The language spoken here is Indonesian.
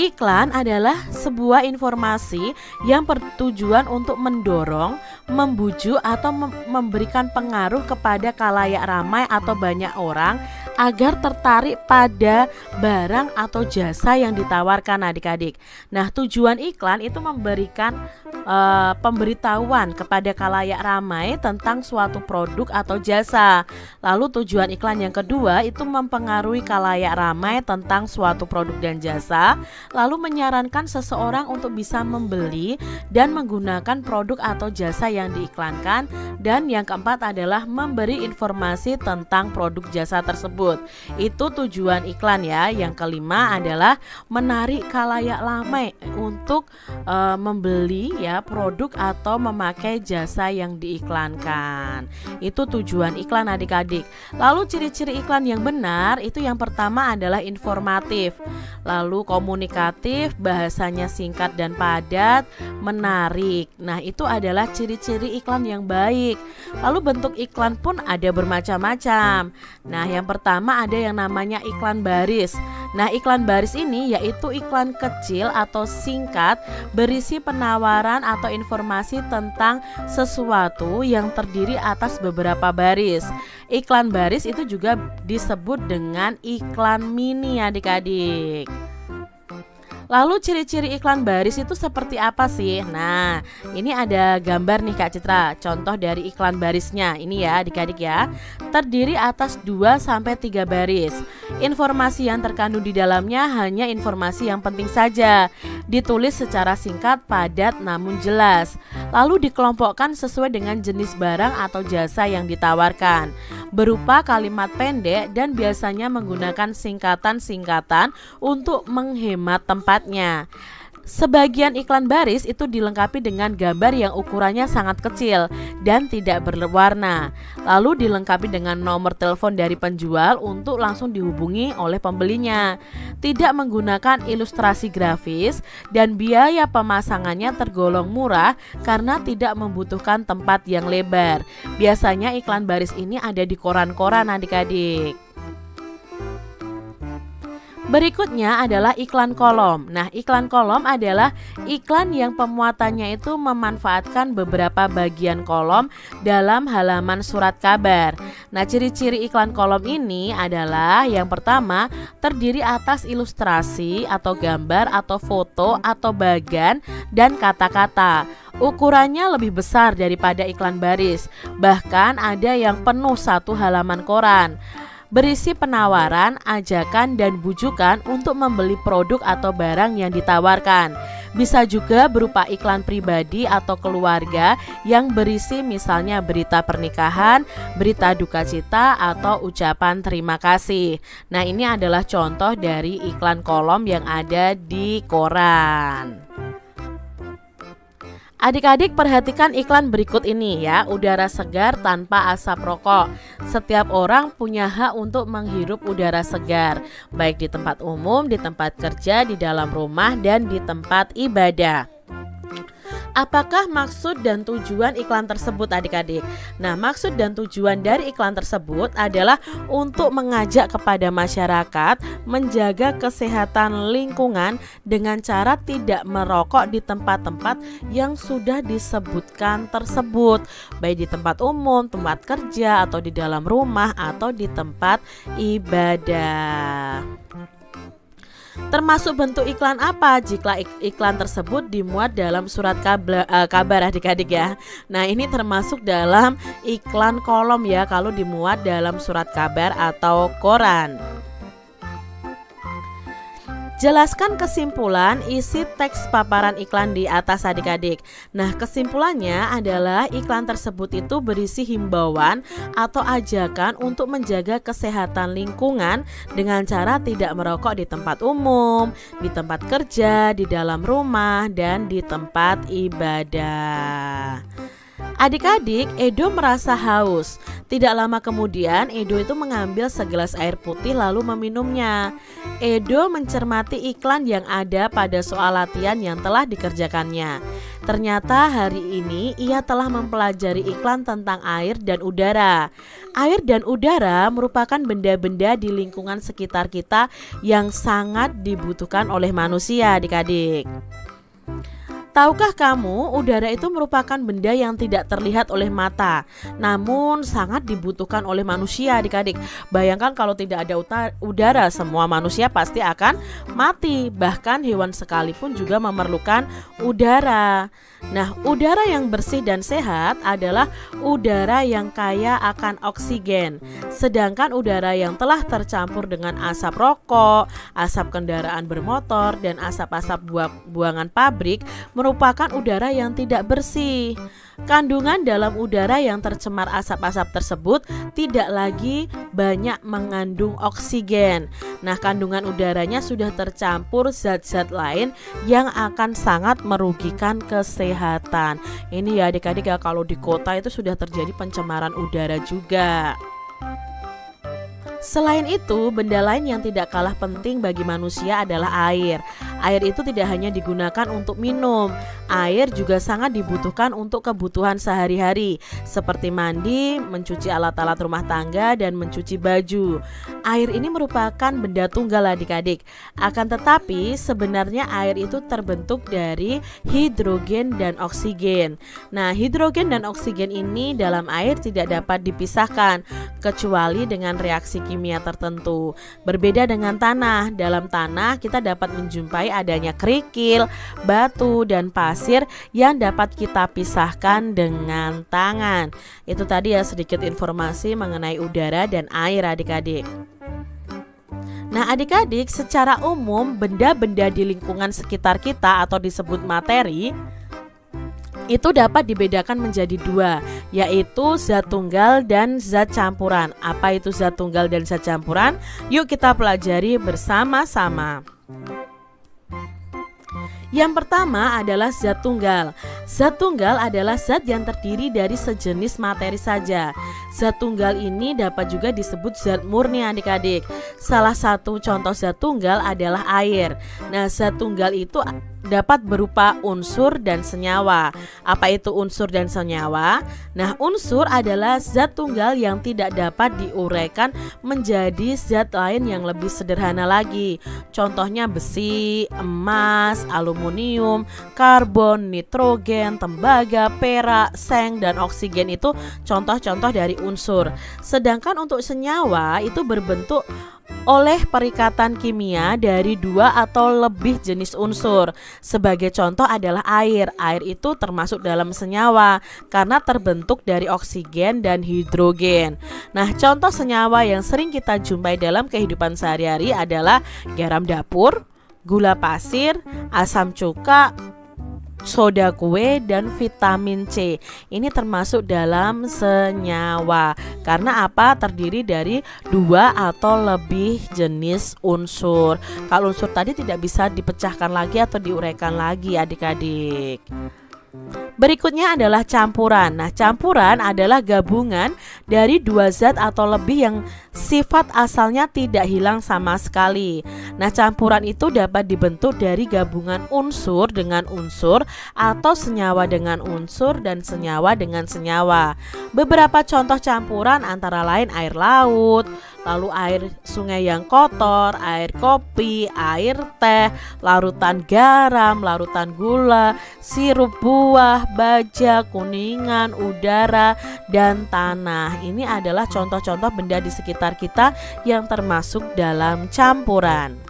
Iklan adalah sebuah informasi yang bertujuan untuk mendorong, membujuk atau memberikan pengaruh kepada khalayak ramai atau banyak orang agar tertarik pada barang atau jasa yang ditawarkan adik-adik. Nah, tujuan iklan itu memberikan pemberitahuan kepada khalayak ramai tentang suatu produk atau jasa. Lalu tujuan iklan yang kedua itu mempengaruhi khalayak ramai tentang suatu produk dan jasa, lalu menyarankan seseorang untuk bisa membeli dan menggunakan produk atau jasa yang diiklankan. Dan yang keempat adalah memberi informasi tentang produk jasa tersebut. Itu tujuan iklan ya. Yang kelima adalah menarik khalayak ramai untuk membeli ya produk atau memakai jasa yang diiklankan. Itu tujuan iklan adik-adik. Lalu ciri-ciri iklan yang benar itu yang pertama adalah informatif, lalu komunikatif, bahasanya singkat dan padat, menarik. Nah, itu adalah ciri-ciri iklan yang baik. Lalu bentuk iklan pun ada bermacam-macam. Nah, yang pertama ada yang namanya iklan baris. Nah, iklan baris ini yaitu iklan kecil atau singkat berisi penawaran atau informasi tentang sesuatu yang terdiri atas beberapa baris. Iklan baris itu juga disebut dengan iklan mini adik-adik. Lalu ciri-ciri iklan baris itu seperti apa sih? Nah, ini ada gambar nih Kak Citra, contoh dari iklan barisnya. Ini ya adik-adik ya, terdiri atas 2-3 baris. Informasi yang terkandung di dalamnya hanya informasi yang penting saja, ditulis secara singkat, padat, namun jelas. Lalu dikelompokkan sesuai dengan jenis barang atau jasa yang ditawarkan, berupa kalimat pendek dan biasanya menggunakan singkatan-singkatan untuk menghemat tempatnya. Sebagian iklan baris itu dilengkapi dengan gambar yang ukurannya sangat kecil dan tidak berwarna. Lalu dilengkapi dengan nomor telepon dari penjual untuk langsung dihubungi oleh pembelinya. Tidak menggunakan ilustrasi grafis dan biaya pemasangannya tergolong murah karena tidak membutuhkan tempat yang lebar. Biasanya iklan baris ini ada di koran-koran adik-adik. Berikutnya adalah iklan kolom. Nah, iklan kolom adalah iklan yang pemuatannya itu memanfaatkan beberapa bagian kolom dalam halaman surat kabar. Nah, ciri-ciri iklan kolom ini adalah yang pertama, terdiri atas ilustrasi atau gambar atau foto atau bagan dan kata-kata. Ukurannya lebih besar daripada iklan baris, bahkan ada yang penuh satu halaman koran. Berisi penawaran, ajakan, dan bujukan untuk membeli produk atau barang yang ditawarkan. Bisa juga berupa iklan pribadi atau keluarga yang berisi misalnya berita pernikahan, berita duka cita, atau ucapan terima kasih. Nah, ini adalah contoh dari iklan kolom yang ada di koran. Adik-adik perhatikan iklan berikut ini ya, udara segar tanpa asap rokok. Setiap orang punya hak untuk menghirup udara segar, baik di tempat umum, di tempat kerja, di dalam rumah, dan di tempat ibadah. Apakah maksud dan tujuan iklan tersebut adik-adik? Nah, maksud dan tujuan dari iklan tersebut adalah untuk mengajak kepada masyarakat menjaga kesehatan lingkungan dengan cara tidak merokok di tempat-tempat yang sudah disebutkan tersebut, baik di tempat umum, tempat kerja, atau di dalam rumah, atau di tempat ibadah. Termasuk bentuk iklan apa jika iklan tersebut dimuat dalam surat kabar adik-adik ya. Nah, ini termasuk dalam iklan kolom ya kalau dimuat dalam surat kabar atau koran. Jelaskan kesimpulan isi teks paparan iklan di atas adik-adik. Nah, kesimpulannya adalah iklan tersebut itu berisi himbauan atau ajakan untuk menjaga kesehatan lingkungan dengan cara tidak merokok di tempat umum, di tempat kerja, di dalam rumah, dan di tempat ibadah. Adik-adik, Edo merasa haus. Tidak lama kemudian, Edo itu mengambil segelas air putih lalu meminumnya. Edo mencermati iklan yang ada pada soal latihan yang telah dikerjakannya. Ternyata hari ini ia telah mempelajari iklan tentang air dan udara. Air dan udara merupakan benda-benda di lingkungan sekitar kita yang sangat dibutuhkan oleh manusia, adik-adik. Tahukah kamu, udara itu merupakan benda yang tidak terlihat oleh mata, namun sangat dibutuhkan oleh manusia, adik-adik. Bayangkan kalau tidak ada udara, semua manusia pasti akan mati. Bahkan hewan sekalipun juga memerlukan udara. Nah, udara yang bersih dan sehat adalah udara yang kaya akan oksigen. Sedangkan udara yang telah tercampur dengan asap rokok, asap kendaraan bermotor, dan asap-asap buangan pabrik merupakan udara yang tidak bersih. Kandungan dalam udara yang tercemar asap-asap tersebut tidak lagi banyak mengandung oksigen. Nah, kandungan udaranya sudah tercampur zat-zat lain yang akan sangat merugikan kesehatan. Ini ya adik-adik ya, kalau di kota itu sudah terjadi pencemaran udara juga. Selain itu, benda lain yang tidak kalah penting bagi manusia adalah air. Air itu tidak hanya digunakan untuk minum, air juga sangat dibutuhkan untuk kebutuhan sehari-hari seperti mandi, mencuci alat-alat rumah tangga, dan mencuci baju. Air ini merupakan benda tunggal adik-adik. Akan tetapi sebenarnya air itu terbentuk dari hidrogen dan oksigen. Nah, hidrogen dan oksigen ini dalam air tidak dapat dipisahkan kecuali dengan reaksi kimia tertentu. Berbeda dengan tanah, dalam tanah kita dapat menjumpai adanya kerikil, batu, dan pasir yang dapat kita pisahkan dengan tangan. Itu tadi ya sedikit informasi mengenai udara dan air adik-adik. Nah adik-adik, secara umum benda-benda di lingkungan sekitar kita atau disebut materi itu dapat dibedakan menjadi dua, yaitu zat tunggal dan zat campuran. Apa itu zat tunggal dan zat campuran? Yuk kita pelajari bersama-sama. Yang pertama adalah zat tunggal. Zat tunggal adalah zat yang terdiri dari sejenis materi saja. Zat tunggal ini dapat juga disebut zat murni adik-adik. Salah satu contoh zat tunggal adalah air. Nah, zat tunggal itu dapat berupa unsur dan senyawa. Apa itu unsur dan senyawa? Nah, unsur adalah zat tunggal yang tidak dapat diuraikan menjadi zat lain yang lebih sederhana lagi. Contohnya besi, emas, aluminium, karbon, nitrogen, tembaga, perak, seng, dan oksigen itu contoh-contoh dari unsur. Sedangkan untuk senyawa itu berbentuk oleh perikatan kimia dari dua atau lebih jenis unsur. Sebagai contoh adalah air. Air itu termasuk dalam senyawa karena terbentuk dari oksigen dan hidrogen. Nah, contoh senyawa yang sering kita jumpai dalam kehidupan sehari-hari adalah garam dapur, gula pasir, asam cuka, soda kue, dan vitamin C. Ini termasuk dalam senyawa. Karena apa? Terdiri dari dua atau lebih jenis unsur. Kalau unsur tadi tidak bisa dipecahkan lagi atau diuraikan lagi adik-adik. Berikutnya adalah campuran. Nah, campuran adalah gabungan dari dua zat atau lebih yang sifat asalnya tidak hilang sama sekali. Nah, campuran itu dapat dibentuk dari gabungan unsur dengan unsur atau senyawa dengan unsur dan senyawa dengan senyawa. Beberapa contoh campuran antara lain air laut, lalu air sungai yang kotor, air kopi, air teh, larutan garam, larutan gula, sirup buah, baja, kuningan, udara, dan tanah. Ini adalah contoh-contoh benda di sekitar kita yang termasuk dalam campuran.